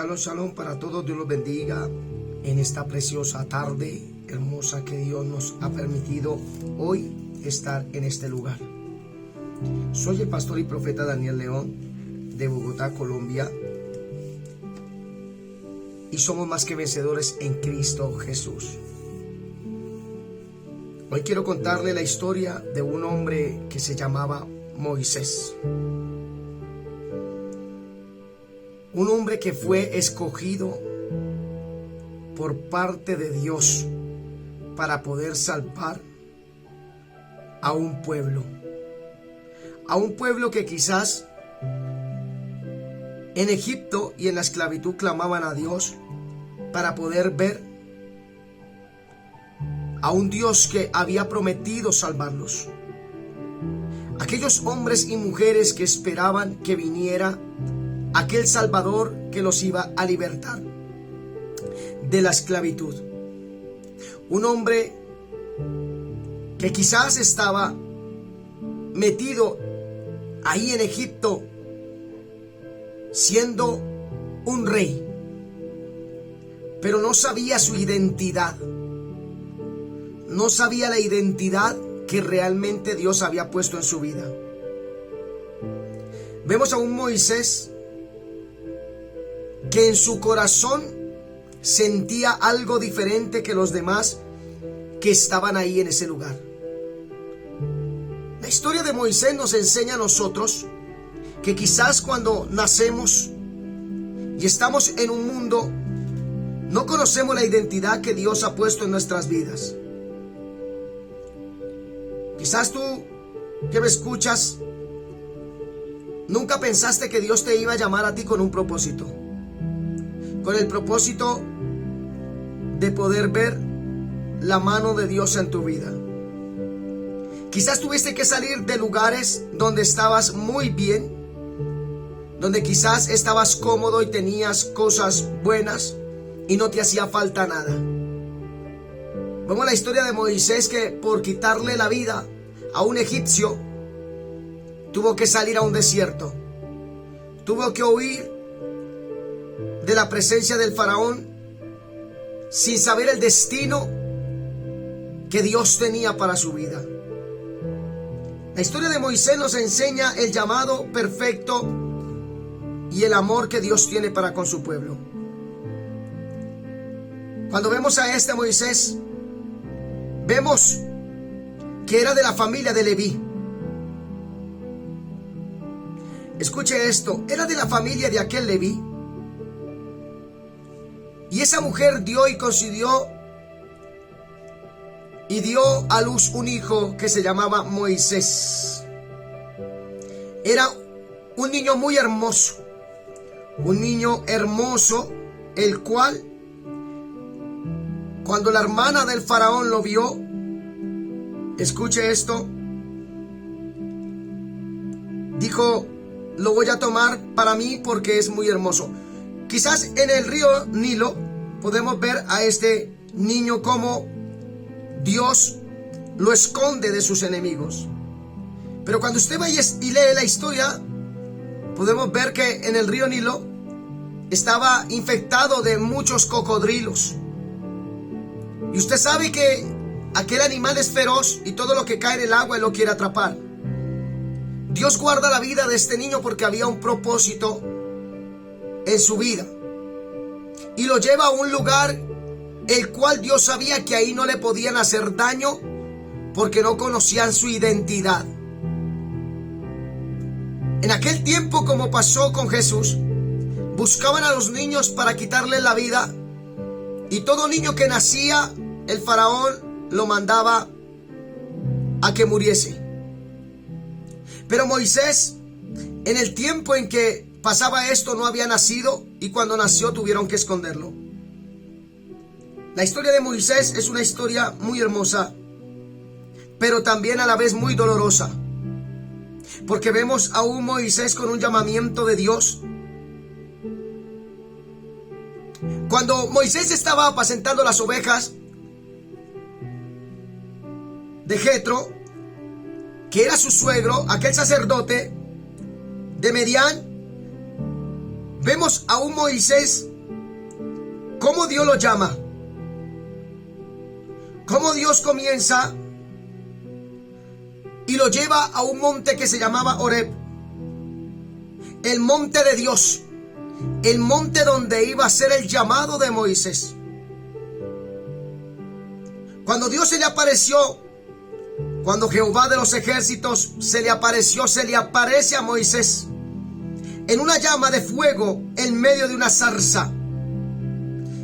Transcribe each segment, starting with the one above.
Shalom, shalom para todos. Dios los bendiga en esta preciosa tarde hermosa que Dios nos ha permitido hoy estar en este lugar. Soy el pastor y profeta Daniel León de Bogotá, Colombia, y somos más que vencedores en Cristo Jesús. Hoy quiero contarle la historia de un hombre que se llamaba Moisés. Un hombre que fue escogido por parte de Dios para poder salvar a un pueblo que quizás en Egipto y en la esclavitud clamaban a Dios para poder ver a un Dios que había prometido salvarlos. Aquellos hombres y mujeres que esperaban que viniera aquel Salvador que los iba a libertar de la esclavitud. Un hombre que quizás estaba metido ahí en Egipto siendo un rey, pero no sabía su identidad. No sabía la identidad que realmente Dios había puesto en su vida. Vemos a un Moisés que en su corazón sentía algo diferente que los demás que estaban ahí en ese lugar. La historia de Moisés nos enseña a nosotros que quizás cuando nacemos y estamos en un mundo, no conocemos la identidad que Dios ha puesto en nuestras vidas. Quizás tú que me escuchas, nunca pensaste que Dios te iba a llamar a ti con un propósito. Con el propósito de poder ver la mano de Dios en tu vida. Quizás tuviste que salir de lugares donde estabas muy bien, donde quizás estabas cómodo y tenías cosas buenas y no te hacía falta nada. Vemos la historia de Moisés, que por quitarle la vida a un egipcio tuvo que salir a un desierto. Tuvo que huir de la presencia del faraón sin saber el destino que Dios tenía para su vida. La historia de Moisés nos enseña el llamado perfecto y el amor que Dios tiene para con su pueblo. Cuando vemos a este Moisés, vemos que era de la familia de Leví. Escuche esto, era de la familia de aquel Leví. Y esa mujer dio y concibió y dio a luz un hijo que se llamaba Moisés. Era un niño muy hermoso, un niño hermoso, el cual, cuando la hermana del faraón lo vio, escuche esto, dijo: lo voy a tomar para mí porque es muy hermoso. Quizás en el río Nilo podemos ver a este niño como Dios lo esconde de sus enemigos. Pero cuando usted vaya y lee la historia, podemos ver que en el río Nilo estaba infectado de muchos cocodrilos. Y usted sabe que aquel animal es feroz y todo lo que cae en el agua él lo quiere atrapar. Dios guarda la vida de este niño porque había un propósito en su vida, y lo lleva a un lugar el cual Dios sabía que ahí no le podían hacer daño porque no conocían su identidad. En aquel tiempo, como pasó con Jesús, buscaban a los niños para quitarles la vida, y todo niño que nacía, el faraón lo mandaba a que muriese. Pero Moisés, en el tiempo en que pasaba esto, no había nacido, y cuando nació tuvieron que esconderlo. La historia de Moisés es una historia muy hermosa, pero también a la vez muy dolorosa, porque vemos a un Moisés con un llamamiento de Dios. Cuando Moisés estaba apacentando las ovejas de Jetro, que era su suegro, aquel sacerdote de Medián, vemos a un Moisés cómo Dios lo llama, cómo Dios comienza y lo lleva a un monte que se llamaba Horeb, el monte de Dios, el monte donde iba a ser el llamado de Moisés. Cuando Dios se le apareció, cuando Jehová de los ejércitos se le aparece a Moisés en una llama de fuego en medio de una zarza.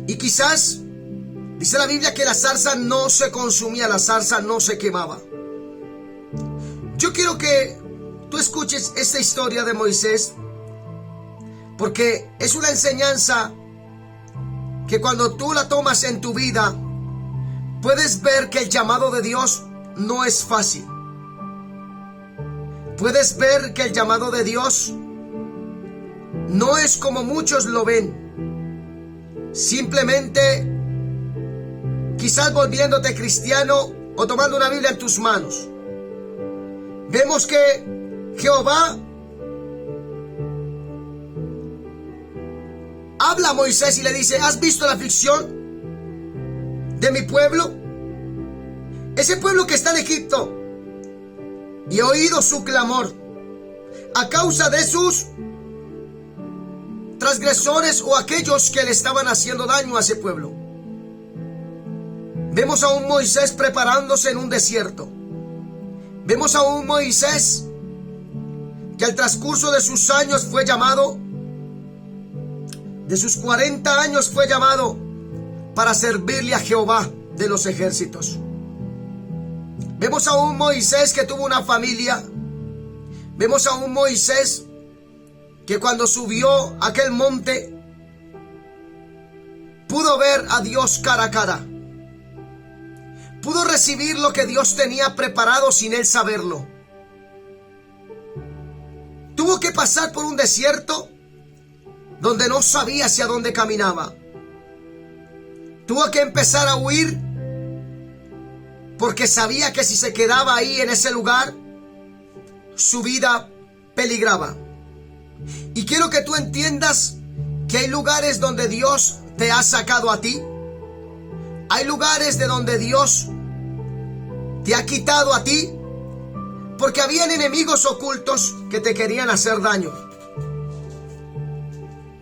Y quizás, dice la Biblia que la zarza no se consumía, la zarza no se quemaba. Yo quiero que tú escuches esta historia de Moisés, porque es una enseñanza que cuando tú la tomas en tu vida, puedes ver que el llamado de Dios no es fácil. Puedes ver que el llamado de Dios no es como muchos lo ven. Simplemente, quizás volviéndote cristiano o tomando una Biblia en tus manos. Vemos que Jehová habla a Moisés y le dice: ¿has visto la aflicción de mi pueblo? Ese pueblo que está en Egipto. Y he oído su clamor a causa de sus transgresores o aquellos que le estaban haciendo daño a ese pueblo. Vemos a un Moisés preparándose en un desierto. Vemos a un Moisés que al transcurso de sus años fue llamado, de sus 40 años fue llamado para servirle a Jehová de los ejércitos. Vemos a un Moisés que tuvo una familia. Vemos a un Moisés que cuando subió a aquel monte pudo ver a Dios cara a cara. Pudo recibir lo que Dios tenía preparado sin él saberlo. Tuvo que pasar por un desierto donde no sabía hacia dónde caminaba. Tuvo que empezar a huir porque sabía que si se quedaba ahí en ese lugar, su vida peligraba. Y quiero que tú entiendas que hay lugares donde Dios te ha sacado a ti. Hay lugares de donde Dios te ha quitado a ti porque habían enemigos ocultos que te querían hacer daño.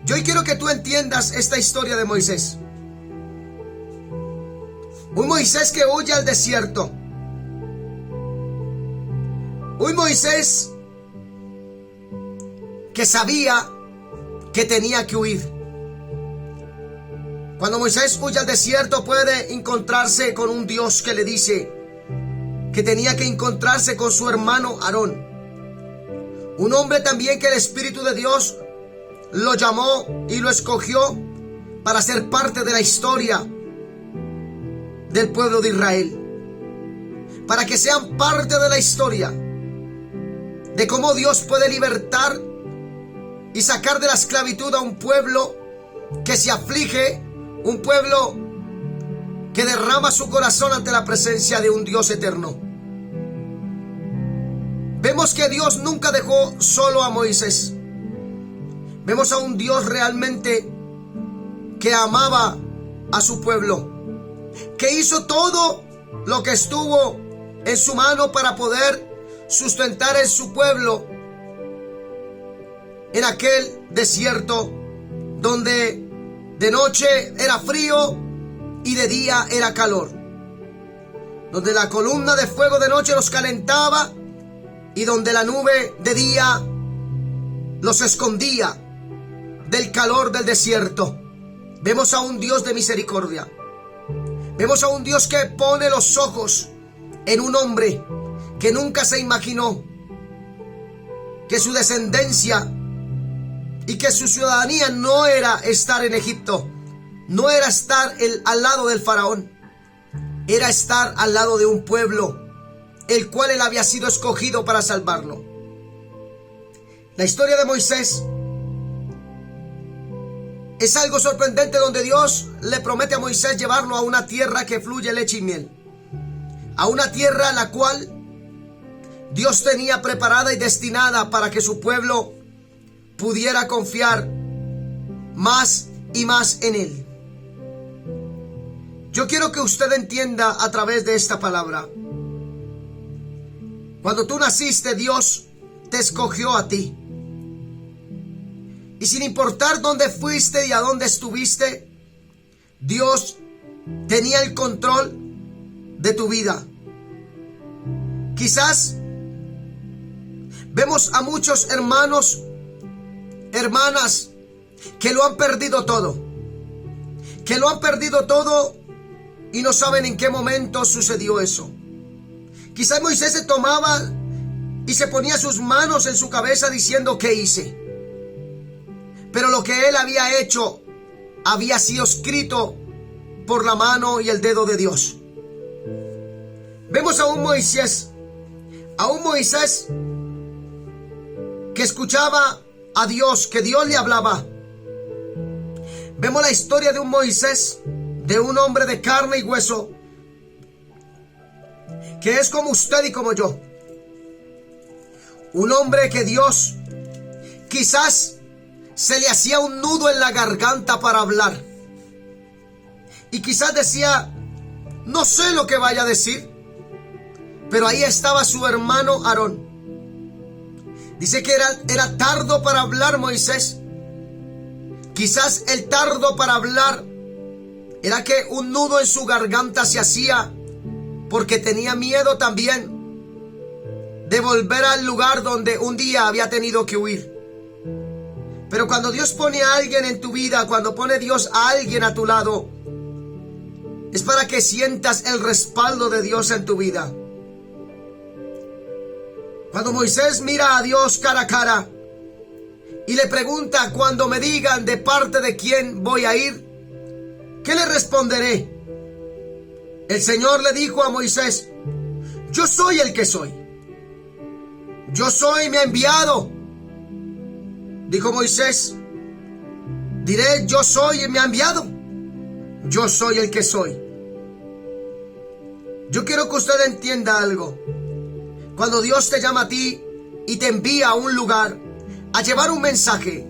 Yo hoy quiero que tú entiendas esta historia de Moisés. Un Moisés que huye al desierto. Un Moisés que sabía que tenía que huir. Cuando Moisés huye al desierto puede encontrarse con un Dios que le dice que tenía que encontrarse con su hermano Aarón. Un hombre también que el Espíritu de Dios lo llamó y lo escogió para ser parte de la historia del pueblo de Israel. Para que sean parte de la historia de cómo Dios puede libertar y sacar de la esclavitud a un pueblo que se aflige, un pueblo que derrama su corazón ante la presencia de un Dios eterno. Vemos que Dios nunca dejó solo a Moisés. Vemos a un Dios realmente que amaba a su pueblo, que hizo todo lo que estuvo en su mano para poder sustentar en su pueblo en aquel desierto donde de noche era frío y de día era calor, donde la columna de fuego de noche los calentaba y donde la nube de día los escondía del calor del desierto. Vemos a un Dios de misericordia. Vemos a un Dios que pone los ojos en un hombre que nunca se imaginó que su descendencia y que su ciudadanía no era estar en Egipto, no era estar al lado del faraón, era estar al lado de un pueblo el cual él había sido escogido para salvarlo. La historia de Moisés es algo sorprendente, donde Dios le promete a Moisés llevarlo a una tierra que fluye leche y miel, a una tierra la cual Dios tenía preparada y destinada para que su pueblo pudiera confiar más y más en él. Yo quiero que usted entienda a través de esta palabra. Cuando tú naciste, Dios te escogió a ti. Y sin importar dónde fuiste y a dónde estuviste, Dios tenía el control de tu vida. Quizás vemos a muchos hermanos, hermanas, que lo han perdido todo. Que lo han perdido todo y no saben en qué momento sucedió eso. Quizás Moisés se tomaba y se ponía sus manos en su cabeza diciendo: ¿qué hice? Pero lo que él había hecho había sido escrito por la mano y el dedo de Dios. Vemos a un Moisés que escuchaba a Dios, que Dios le hablaba. Vemos la historia de un Moisés, de un hombre de carne y hueso, que es como usted y como yo. Un hombre que Dios quizás se le hacía un nudo en la garganta para hablar. Y quizás decía: no sé lo que vaya a decir. Pero ahí estaba su hermano Aarón. Dice que era tardo para hablar Moisés. Quizás el tardo para hablar era que un nudo en su garganta se hacía porque tenía miedo también de volver al lugar donde un día había tenido que huir. Pero cuando Dios pone a alguien en tu vida, cuando pone Dios a alguien a tu lado, es para que sientas el respaldo de Dios en tu vida. Cuando Moisés mira a Dios cara a cara y le pregunta: cuando me digan de parte de quién voy a ir, ¿qué le responderé? El Señor le dijo a Moisés: yo soy el que soy. Yo soy, me ha enviado. Dijo Moisés: diré: yo soy y me ha enviado. Yo soy el que soy. Yo quiero que usted entienda algo. Cuando Dios te llama a ti y te envía a un lugar, a llevar un mensaje,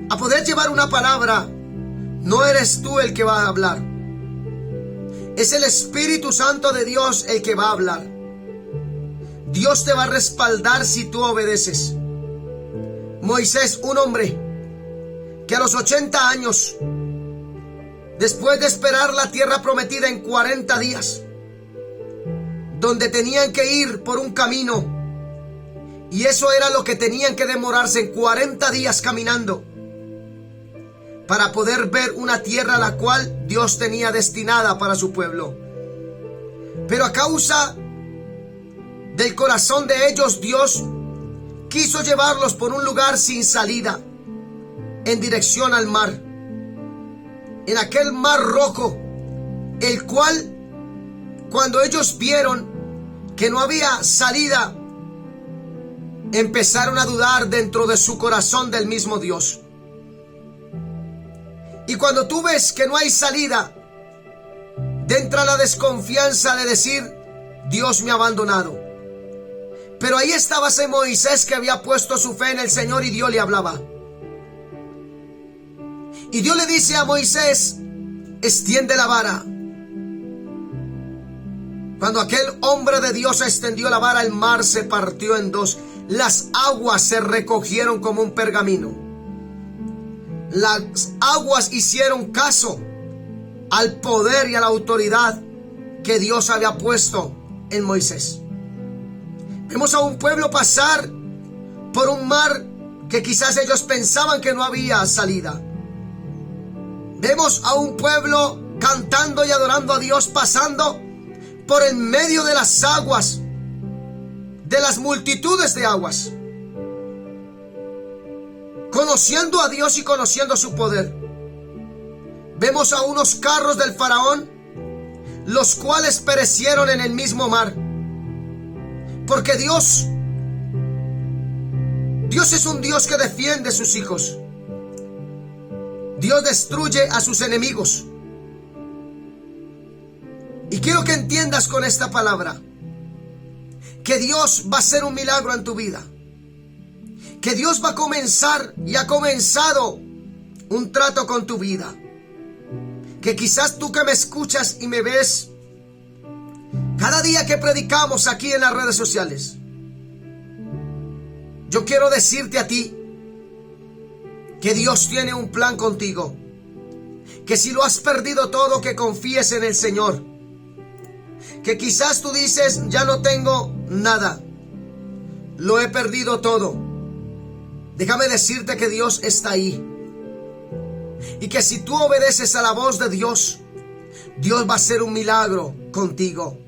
a poder llevar una palabra, no eres tú el que va a hablar. Es el Espíritu Santo de Dios el que va a hablar. Dios te va a respaldar si tú obedeces. Moisés, un hombre que a los 80 años, después de esperar la tierra prometida en 40 días, donde tenían que ir por un camino, y eso era lo que tenían que demorarse en 40 días caminando, para poder ver una tierra la cual Dios tenía destinada para su pueblo. Pero a causa del corazón de ellos, Dios quiso llevarlos por un lugar sin salida, en dirección al mar, en aquel mar rojo, el cual, cuando ellos vieron que no había salida, empezaron a dudar dentro de su corazón del mismo Dios. Y cuando tú ves que no hay salida, entra la desconfianza de decir: Dios me ha abandonado. Pero ahí estaba ese Moisés que había puesto su fe en el Señor y Dios le hablaba. Y Dios le dice a Moisés: extiende la vara. Cuando aquel hombre de Dios extendió la vara, el mar se partió en dos. Las aguas se recogieron como un pergamino. Las aguas hicieron caso al poder y a la autoridad que Dios había puesto en Moisés. Vemos a un pueblo pasar por un mar que quizás ellos pensaban que no había salida. Vemos a un pueblo cantando y adorando a Dios, pasando por en medio de las aguas, de las multitudes de aguas, conociendo a Dios y conociendo su poder. Vemos a unos carros del faraón, los cuales perecieron en el mismo mar, porque Dios es un Dios que defiende a sus hijos. Dios destruye a sus enemigos. Y quiero que entiendas con esta palabra que Dios va a hacer un milagro en tu vida, que Dios va a comenzar y ha comenzado un trato con tu vida, que quizás tú que me escuchas y me ves cada día que predicamos aquí en las redes sociales, yo quiero decirte a ti que Dios tiene un plan contigo, que si lo has perdido todo, que confíes en el Señor, que quizás tú dices, ya no tengo nada, lo he perdido todo. Déjame decirte que Dios está ahí, y que si tú obedeces a la voz de Dios, Dios va a hacer un milagro contigo.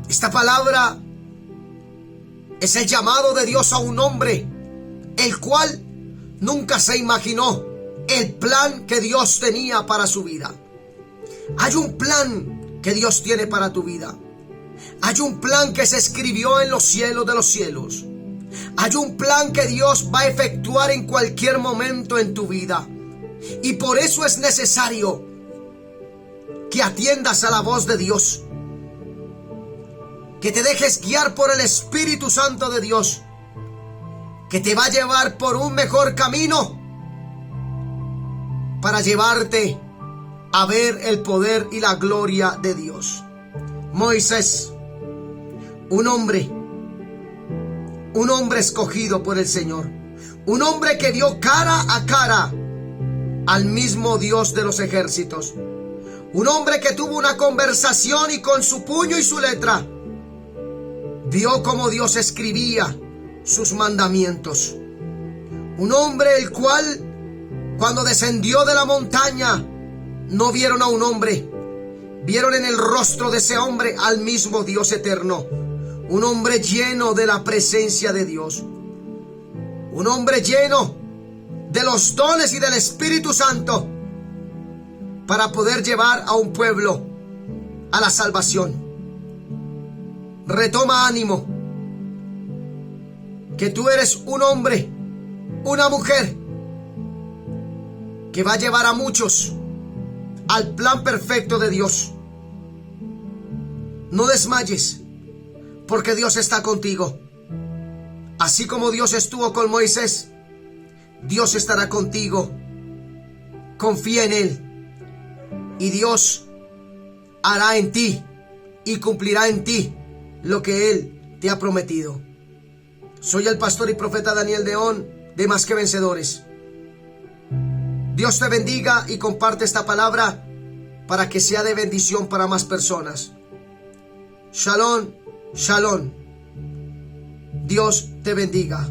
Esta palabra es el llamado de Dios a un hombre, el cual nunca se imaginó el plan que Dios tenía para su vida. Hay un plan que Dios tiene para tu vida. Hay un plan que se escribió en los cielos de los cielos. Hay un plan que Dios va a efectuar en cualquier momento en tu vida. Y por eso es necesario que atiendas a la voz de Dios, que te dejes guiar por el Espíritu Santo de Dios, que te va a llevar por un mejor camino para llevarte a ver el poder y la gloria de Dios. Moisés, un hombre escogido por el Señor, un hombre que dio cara a cara al mismo Dios de los ejércitos, un hombre que tuvo una conversación y con su puño y su letra vio cómo Dios escribía sus mandamientos. Un hombre el cual, cuando descendió de la montaña, no vieron a un hombre, vieron en el rostro de ese hombre al mismo Dios eterno. Un hombre lleno de la presencia de Dios, un hombre lleno de los dones y del Espíritu Santo para poder llevar a un pueblo a la salvación. Retoma ánimo, que tú eres un hombre, una mujer que va a llevar a muchos al plan perfecto de Dios. No desmayes, porque Dios está contigo. Así como Dios estuvo con Moisés, Dios estará contigo. Confía en Él, y Dios hará en ti y cumplirá en ti lo que Él te ha prometido. Soy el pastor y profeta Daniel León de Más que Vencedores. Dios te bendiga y comparte esta palabra para que sea de bendición para más personas. Shalom, shalom. Dios te bendiga.